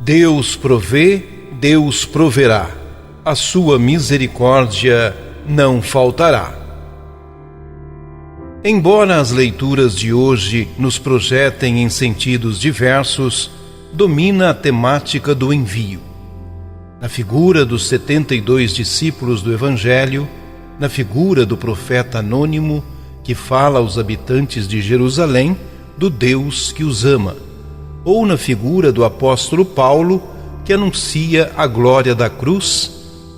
Deus provê, Deus proverá, a sua misericórdia não faltará. Embora as leituras de hoje nos projetem em sentidos diversos, domina a temática do envio. Na figura dos 72 discípulos do Evangelho, na figura do profeta anônimo que fala aos habitantes de Jerusalém do Deus que os ama, ou na figura do apóstolo Paulo que anuncia a glória da cruz,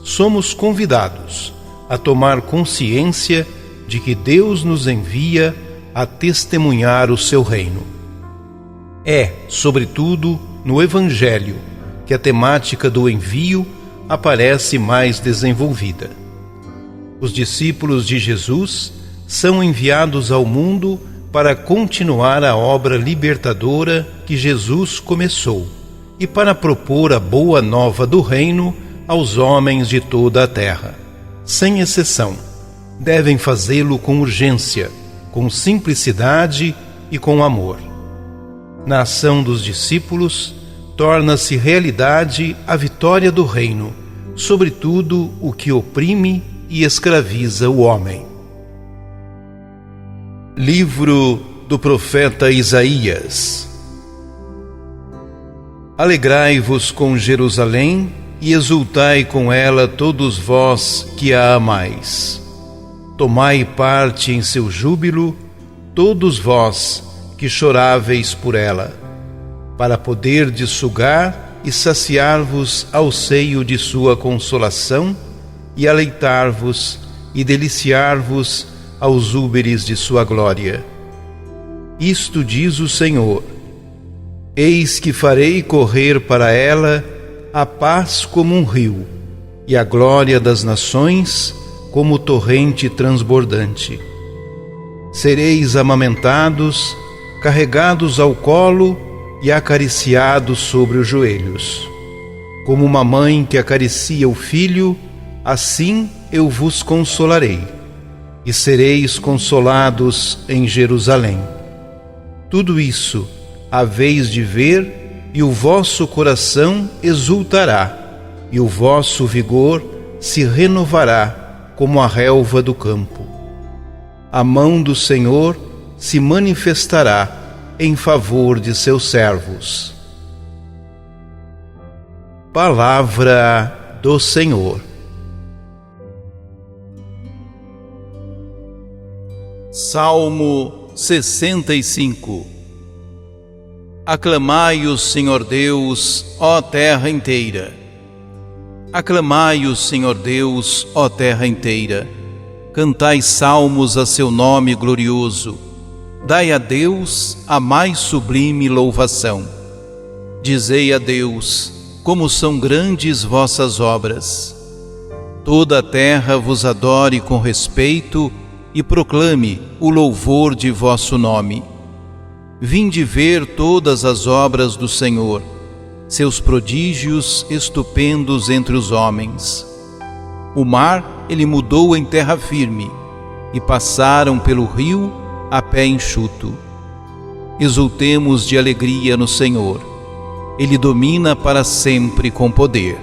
somos convidados a tomar consciência de que Deus nos envia a testemunhar o seu reino. É, sobretudo, no Evangelho que a temática do envio aparece mais desenvolvida. Os discípulos de Jesus são enviados ao mundo para continuar a obra libertadora que Jesus começou e para propor a boa nova do reino aos homens de toda a terra. Sem exceção, devem fazê-lo com urgência, com simplicidade e com amor. Na ação dos discípulos, torna-se realidade a vitória do reino, sobre tudo o que oprime e escraviza o homem. Livro do profeta Isaías. Alegrai-vos com Jerusalém e exultai com ela todos vós que a amais. Tomai parte em seu júbilo, todos vós que choráveis por ela, para poderdes sugar e saciar-vos ao seio de sua consolação e aleitar-vos e deliciar-vos aos úberes de sua glória. Isto diz o Senhor: eis que farei correr para ela a paz como um rio, e a glória das nações como torrente transbordante. Sereis amamentados, carregados ao colo e acariciados sobre os joelhos. Como uma mãe que acaricia o filho, assim eu vos consolarei, e sereis consolados em Jerusalém. Tudo isso haveis de ver, e o vosso coração exultará, e o vosso vigor se renovará como a relva do campo. A mão do Senhor se manifestará em favor de seus servos. Palavra do Senhor. Salmo 65. Aclamai o Senhor Deus, ó terra inteira. Aclamai o Senhor Deus, ó terra inteira. Cantai salmos a seu nome glorioso. Dai a Deus a mais sublime louvação. Dizei a Deus, como são grandes vossas obras. Toda a terra vos adore com respeito e proclame o louvor de vosso nome. Vinde ver todas as obras do Senhor, seus prodígios estupendos entre os homens. O mar ele mudou em terra firme, e passaram pelo rio a pé enxuto. Exultemos de alegria no Senhor. Ele domina para sempre com poder.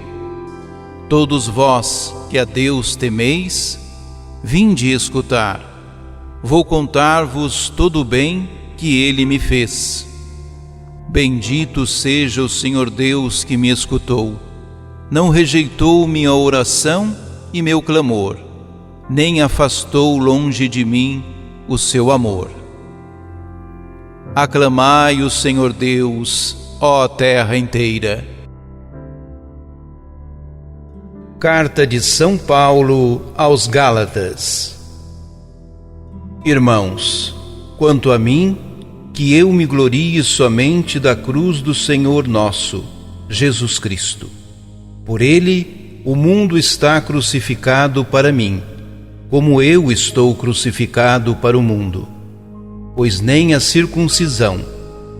Todos vós que a Deus temeis, vinde escutar. Vou contar-vos todo o bem que Ele me fez. Bendito seja o Senhor Deus que me escutou. Não rejeitou minha oração e meu clamor, nem afastou longe de mim o seu amor. Aclamai o Senhor Deus, ó terra inteira. Carta de São Paulo aos Gálatas. Irmãos, quanto a mim, que eu me glorie somente da cruz do Senhor nosso, Jesus Cristo. Por ele, o mundo está crucificado para mim, como eu estou crucificado para o mundo. Pois nem a circuncisão,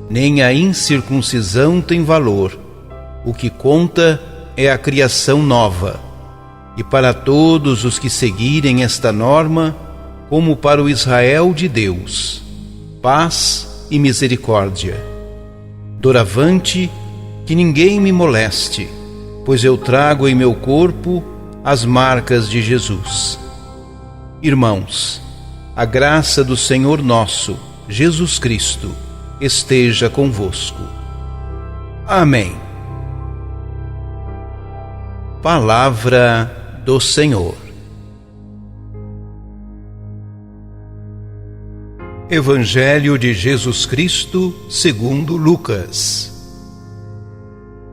nem a incircuncisão tem valor. O que conta é a criação nova. E para todos os que seguirem esta norma, como para o Israel de Deus, paz e misericórdia. Doravante, que ninguém me moleste, pois eu trago em meu corpo as marcas de Jesus. Irmãos, a graça do Senhor nosso, Jesus Cristo, esteja convosco. Amém. Palavra do Senhor. Evangelho de Jesus Cristo segundo Lucas.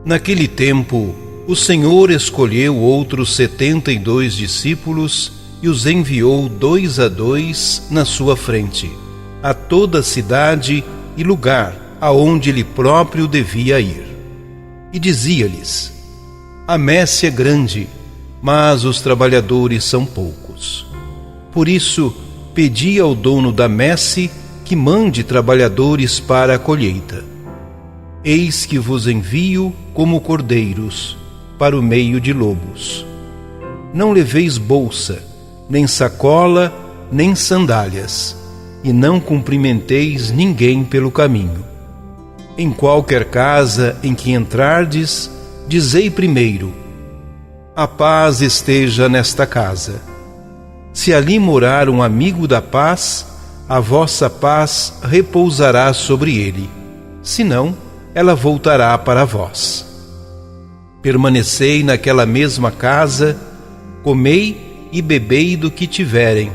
Naquele tempo, o Senhor escolheu outros 72 discípulos e os enviou 2 a 2 na sua frente, a toda cidade e lugar aonde ele próprio devia ir. E dizia-lhes: a messe é grande, mas os trabalhadores são poucos. Por isso, pedi ao dono da messe que mande trabalhadores para a colheita. Eis que vos envio como cordeiros para o meio de lobos. Não leveis bolsa, nem sacola, nem sandálias, e não cumprimenteis ninguém pelo caminho. Em qualquer casa em que entrardes, dizei primeiro: a paz esteja nesta casa. Se ali morar um amigo da paz, a vossa paz repousará sobre ele. Senão, ela voltará para vós. Permanecei naquela mesma casa, comei e bebei do que tiverem,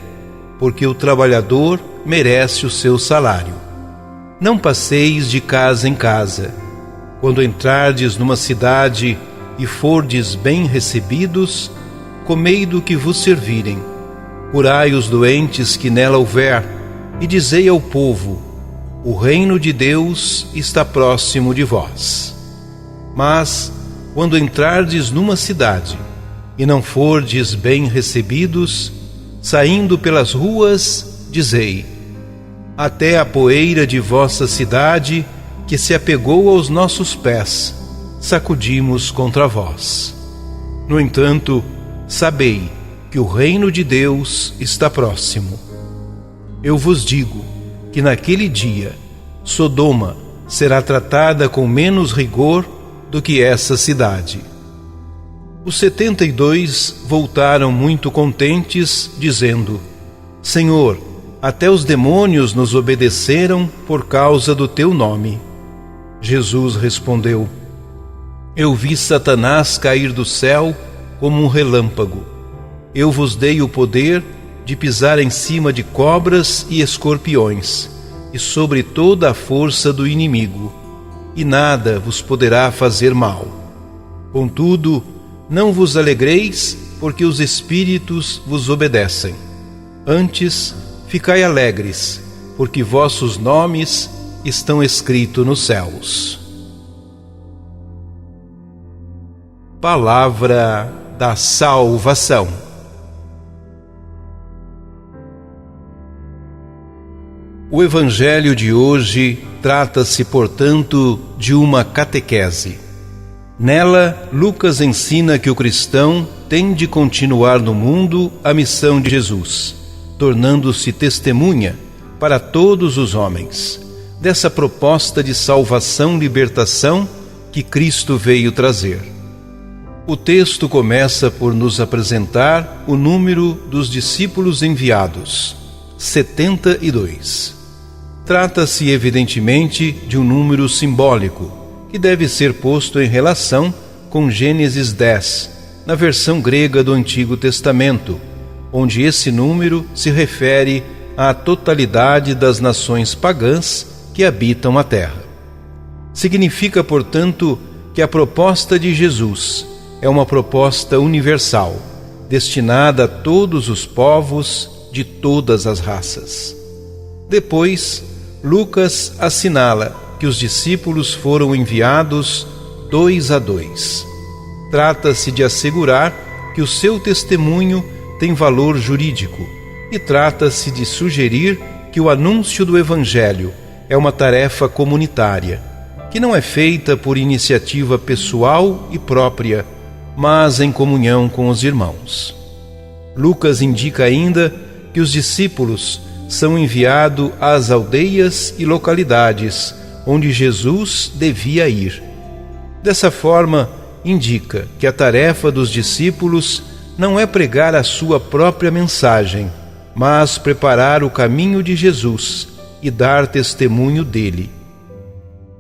porque o trabalhador merece o seu salário. Não passeis de casa em casa. Quando entrardes numa cidade e fordes bem recebidos, comei do que vos servirem. Curai os doentes que nela houver, e dizei ao povo: o reino de Deus está próximo de vós. Mas, quando entrardes numa cidade, e não fordes bem recebidos, saindo pelas ruas, dizei: até a poeira de vossa cidade, que se apegou aos nossos pés, sacudimos contra vós. No entanto, sabei que o reino de Deus está próximo. Eu vos digo que naquele dia Sodoma será tratada com menos rigor do que essa cidade. Os 72 voltaram muito contentes, dizendo: Senhor, até os demônios nos obedeceram por causa do teu nome. Jesus respondeu: eu vi Satanás cair do céu como um relâmpago. Eu vos dei o poder de pisar em cima de cobras e escorpiões, e sobre toda a força do inimigo, e nada vos poderá fazer mal. Contudo, não vos alegreis, porque os espíritos vos obedecem. Antes, ficai alegres, porque vossos nomes estão escritos nos céus. Palavra da salvação. O Evangelho de hoje trata-se, portanto, de uma catequese. Nela, Lucas ensina que o cristão tem de continuar no mundo a missão de Jesus, tornando-se testemunha para todos os homens dessa proposta de salvação-libertação que Cristo veio trazer. O texto começa por nos apresentar o número dos discípulos enviados, 72. Trata-se, evidentemente, de um número simbólico, que deve ser posto em relação com Gênesis 10, na versão grega do Antigo Testamento, onde esse número se refere à totalidade das nações pagãs que habitam a terra. Significa, portanto, que a proposta de Jesus é uma proposta universal, destinada a todos os povos de todas as raças. Depois, Lucas assinala que os discípulos foram enviados 2 a 2. Trata-se de assegurar que o seu testemunho tem valor jurídico e trata-se de sugerir que o anúncio do Evangelho é uma tarefa comunitária, que não é feita por iniciativa pessoal e própria, mas em comunhão com os irmãos. Lucas indica ainda que os discípulos são enviados às aldeias e localidades onde Jesus devia ir. Dessa forma, indica que a tarefa dos discípulos não é pregar a sua própria mensagem, mas preparar o caminho de Jesus e dar testemunho dele.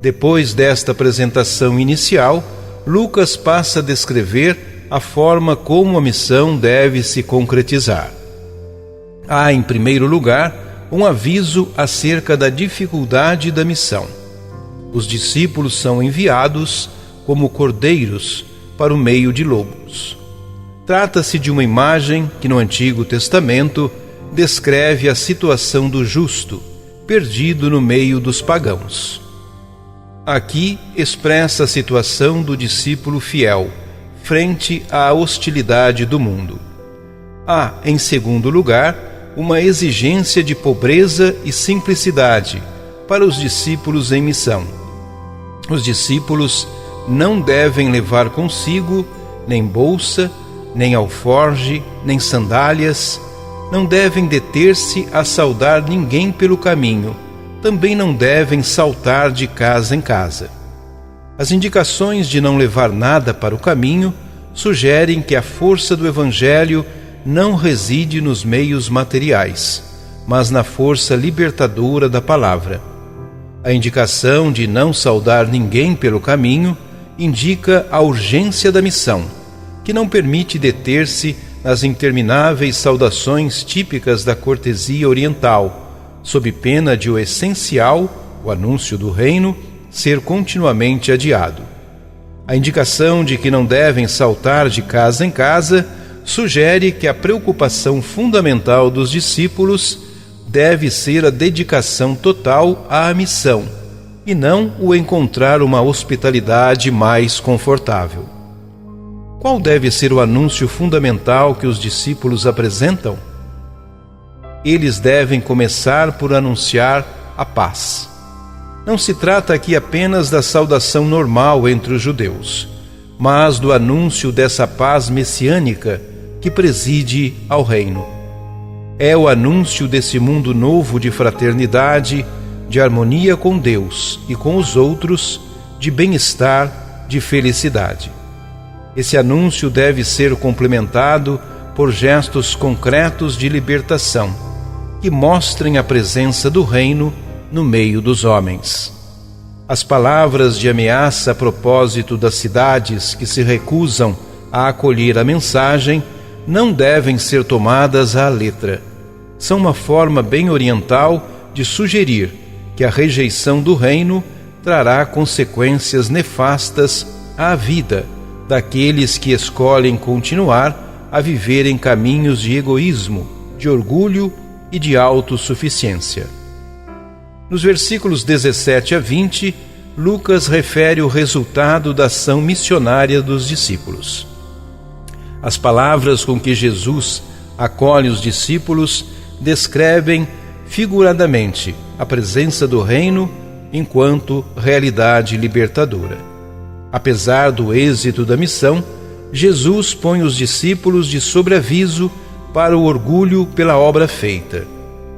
Depois desta apresentação inicial, Lucas passa a descrever a forma como a missão deve se concretizar. Há, em primeiro lugar, um aviso acerca da dificuldade da missão. Os discípulos são enviados como cordeiros para o meio de lobos. Trata-se de uma imagem que no Antigo Testamento descreve a situação do justo, perdido no meio dos pagãos. Aqui expressa a situação do discípulo fiel, frente à hostilidade do mundo. Há, em segundo lugar, uma exigência de pobreza e simplicidade para os discípulos em missão. Os discípulos não devem levar consigo nem bolsa, nem alforge, nem sandálias, não devem deter-se a saudar ninguém pelo caminho, também não devem saltar de casa em casa. As indicações de não levar nada para o caminho sugerem que a força do Evangelho não reside nos meios materiais, mas na força libertadora da palavra. A indicação de não saudar ninguém pelo caminho indica a urgência da missão, que não permite deter-se nas intermináveis saudações típicas da cortesia oriental, sob pena de o essencial, o anúncio do reino, ser continuamente adiado. A indicação de que não devem saltar de casa em casa sugere que a preocupação fundamental dos discípulos deve ser a dedicação total à missão, e não o encontrar uma hospitalidade mais confortável. Qual deve ser o anúncio fundamental que os discípulos apresentam? Eles devem começar por anunciar a paz. Não se trata aqui apenas da saudação normal entre os judeus, mas do anúncio dessa paz messiânica que preside ao reino. É o anúncio desse mundo novo de fraternidade, de harmonia com Deus e com os outros, de bem-estar, de felicidade. Esse anúncio deve ser complementado por gestos concretos de libertação, que mostrem a presença do reino no meio dos homens. As palavras de ameaça a propósito das cidades que se recusam a acolher a mensagem não devem ser tomadas à letra. São uma forma bem oriental de sugerir que a rejeição do reino trará consequências nefastas à vida daqueles que escolhem continuar a viver em caminhos de egoísmo, de orgulho e de autossuficiência. Nos versículos 17 a 20, Lucas refere o resultado da ação missionária dos discípulos. As palavras com que Jesus acolhe os discípulos descrevem figuradamente a presença do reino enquanto realidade libertadora. Apesar do êxito da missão, Jesus põe os discípulos de sobreaviso para o orgulho pela obra feita.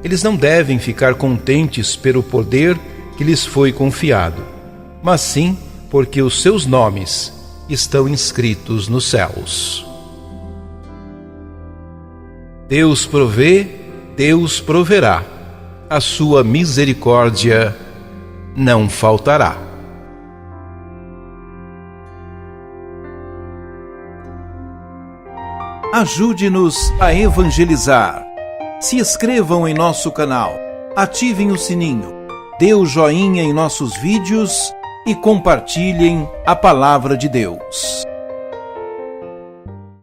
Eles não devem ficar contentes pelo poder que lhes foi confiado, mas sim porque os seus nomes estão inscritos nos céus. Deus provê, Deus proverá, a sua misericórdia não faltará. Ajude-nos a evangelizar. Se inscrevam em nosso canal, ativem o sininho, dê o joinha em nossos vídeos e compartilhem a palavra de Deus.